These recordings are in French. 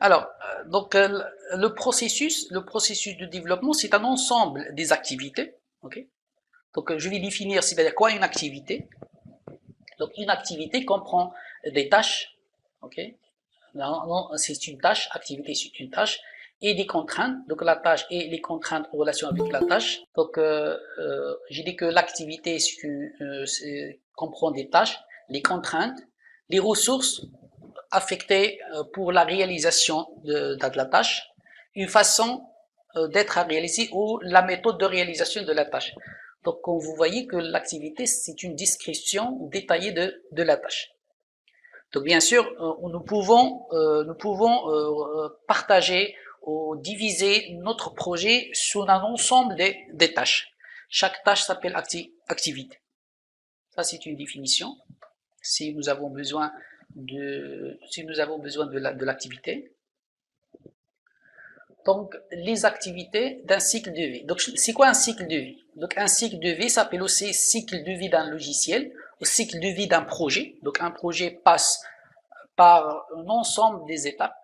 Le processus de développement, c'est un ensemble des activités. Ok. Donc, je vais définir, c'est-à-dire quoi une activité. Donc, une activité comprend des tâches. Ok. Non, c'est une tâche. Activité, c'est une tâche et des contraintes. Donc, la tâche et les contraintes en relation avec la tâche. Donc, j'ai dit que l'activité comprend des tâches, les contraintes, les ressources affectées pour la réalisation de la tâche, une façon d'être à réaliser ou la méthode de réalisation de la tâche. Donc, comme vous voyez que l'activité, c'est une description détaillée de la tâche. Donc, bien sûr, nous pouvons partager ou diviser notre projet sous un ensemble des tâches. Chaque tâche s'appelle activité. Ça, c'est une définition. Si nous avons besoin de l'activité. Donc, les activités d'un cycle de vie. Donc, c'est quoi un cycle de vie? Donc, un cycle de vie s'appelle aussi cycle de vie d'un logiciel, ou cycle de vie d'un projet. Donc, un projet passe par un ensemble des étapes.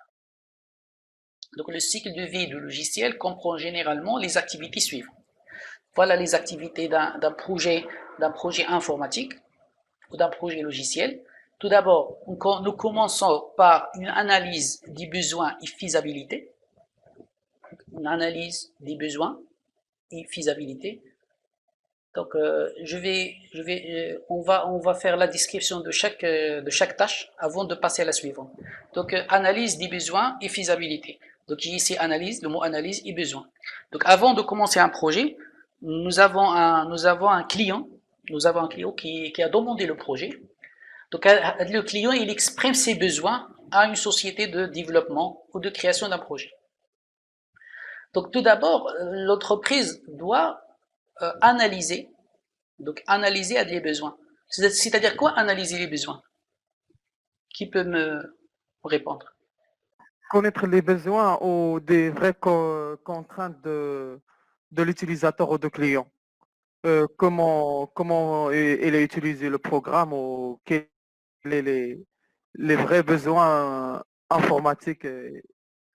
Donc, le cycle de vie du logiciel comprend généralement les activités suivantes. Voilà les activités d'un projet informatique ou d'un projet logiciel. Tout d'abord, nous commençons par une analyse des besoins et faisabilité. Une analyse des besoins et faisabilité. Donc, on va faire la description de chaque tâche avant de passer à la suivante. Donc, analyse des besoins et faisabilité. Donc, j'ai ici analyse, le mot analyse et besoin. Donc, avant de commencer un projet, nous avons un client qui a demandé le projet. Donc, le client, il exprime ses besoins à une société de développement ou de création d'un projet. Donc, tout d'abord, l'entreprise doit analyser les besoins. C'est-à-dire quoi analyser les besoins? Qui peut me répondre? Connaître les besoins ou des vraies contraintes de l'utilisateur ou de client. Comment il est utilisé le programme ou quels sont les vrais besoins informatiques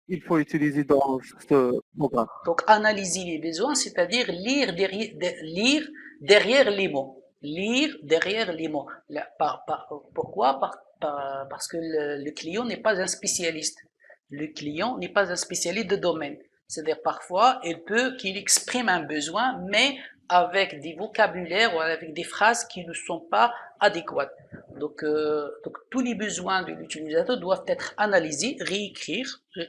il faut utiliser dans ce programme. Donc, analyser les besoins, c'est-à-dire lire derrière les mots. Lire derrière les mots. Pourquoi? Parce que le client n'est pas un spécialiste. Le client n'est pas un spécialiste de domaine. C'est-à-dire, parfois, il peut qu'il exprime un besoin, mais avec des vocabulaires ou avec des phrases qui ne sont pas adéquates. Donc tous les besoins de l'utilisateur doivent être analysés,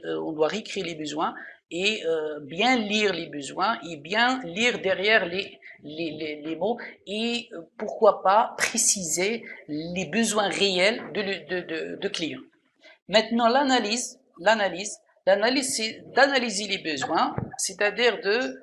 on doit réécrire les besoins et bien lire les besoins et bien lire derrière les mots et pourquoi pas préciser les besoins réels de clients. Maintenant, l'analyse, c'est d'analyser les besoins, c'est-à-dire de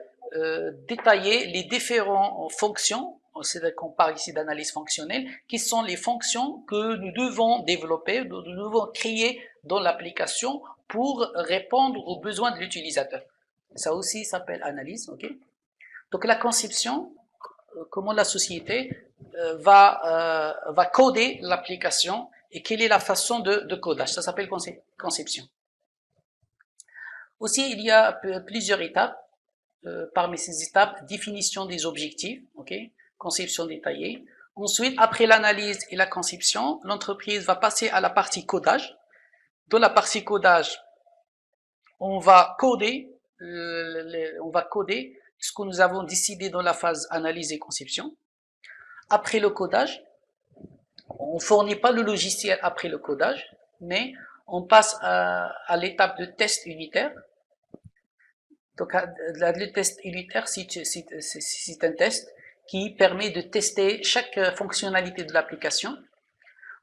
détailler les différentes fonctions, c'est-à-dire qu'on parle ici d'analyse fonctionnelle, qui sont les fonctions que nous devons développer, nous devons créer dans l'application pour répondre aux besoins de l'utilisateur. Ça aussi s'appelle analyse, ok? Donc la conception, comment la société va coder l'application et quelle est la façon de codage. Ça s'appelle conception. Aussi, il y a plusieurs étapes. Parmi ces étapes, définition des objectifs, ok, conception détaillée. Ensuite, après l'analyse et la conception, l'entreprise va passer à la partie codage. Dans la partie codage, on va coder ce que nous avons décidé dans la phase analyse et conception. Après le codage, on ne fournit pas le logiciel après le codage, mais on passe à l'étape de test unitaire. Donc, le test unitaire, c'est un test qui permet de tester chaque fonctionnalité de l'application.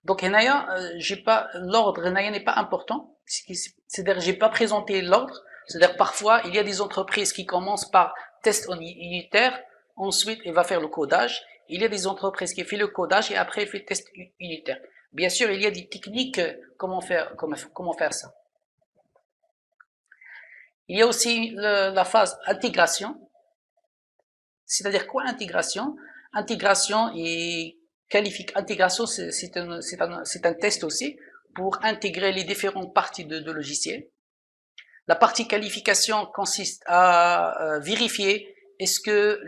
Donc, l'ordre n'est pas important. C'est-à-dire, j'ai pas présenté l'ordre. C'est-à-dire, parfois, il y a des entreprises qui commencent par test unitaire, ensuite, il va faire le codage. Il y a des entreprises qui font le codage et après, il fait test unitaire. Bien sûr, il y a des techniques, comment faire ça. Il y a aussi la phase intégration. C'est-à-dire quoi intégration? Intégration c'est un test aussi pour intégrer les différentes parties de logiciel. La partie qualification consiste à vérifier est-ce que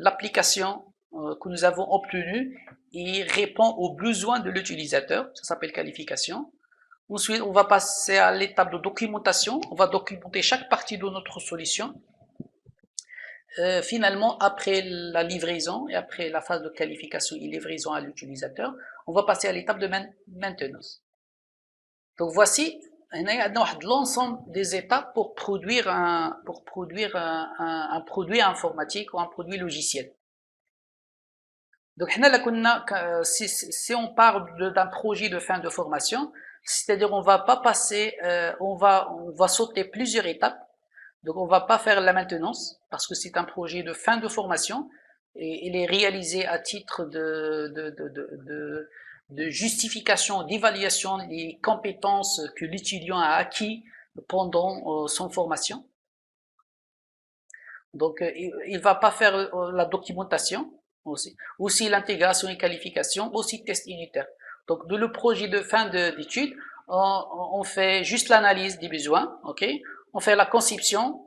l'application que nous avons obtenue répond aux besoins de l'utilisateur. Ça s'appelle qualification. Ensuite, on va passer à l'étape de documentation. On va documenter chaque partie de notre solution. Finalement, après la livraison et après la phase de qualification et livraison à l'utilisateur, on va passer à l'étape de maintenance. Donc voici l'ensemble des étapes pour produire un produit informatique ou un produit logiciel. Donc si on parle d'un projet de fin de formation, c'est-à-dire on va pas passer, on va sauter plusieurs étapes. Donc on va pas faire la maintenance parce que c'est un projet de fin de formation et il est réalisé à titre de justification, d'évaluation des compétences que l'étudiant a acquis pendant son formation. Donc il va pas faire la documentation aussi l'intégration et qualification, aussi test unitaire. Donc de le projet de fin d'études, on fait juste l'analyse des besoins, ok. On fait la conception,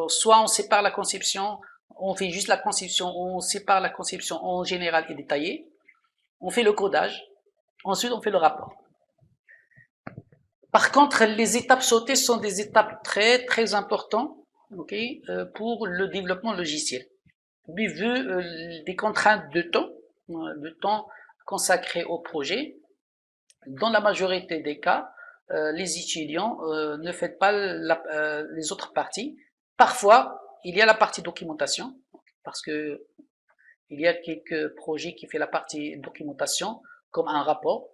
soit on sépare la conception, on fait juste la conception, on sépare la conception en général et détaillée. On fait le codage, ensuite on fait le rapport. Par contre, les étapes sautées sont des étapes très très importantes, okay, pour le développement logiciel. Mais vu des contraintes de temps consacré au projet, dans la majorité des cas, les étudiants ne font pas les autres parties. Parfois, il y a la partie documentation, parce que il y a quelques projets qui font la partie documentation, comme un rapport,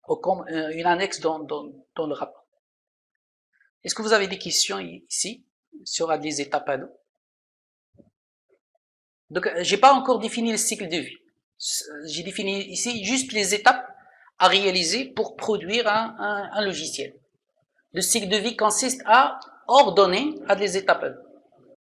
ou comme une annexe dans le rapport. Est-ce que vous avez des questions ici sur les étapes à nous? Donc, j'ai pas encore défini le cycle de vie. J'ai défini ici juste les étapes à réaliser pour produire un logiciel. Le cycle de vie consiste à ordonner à des étapes.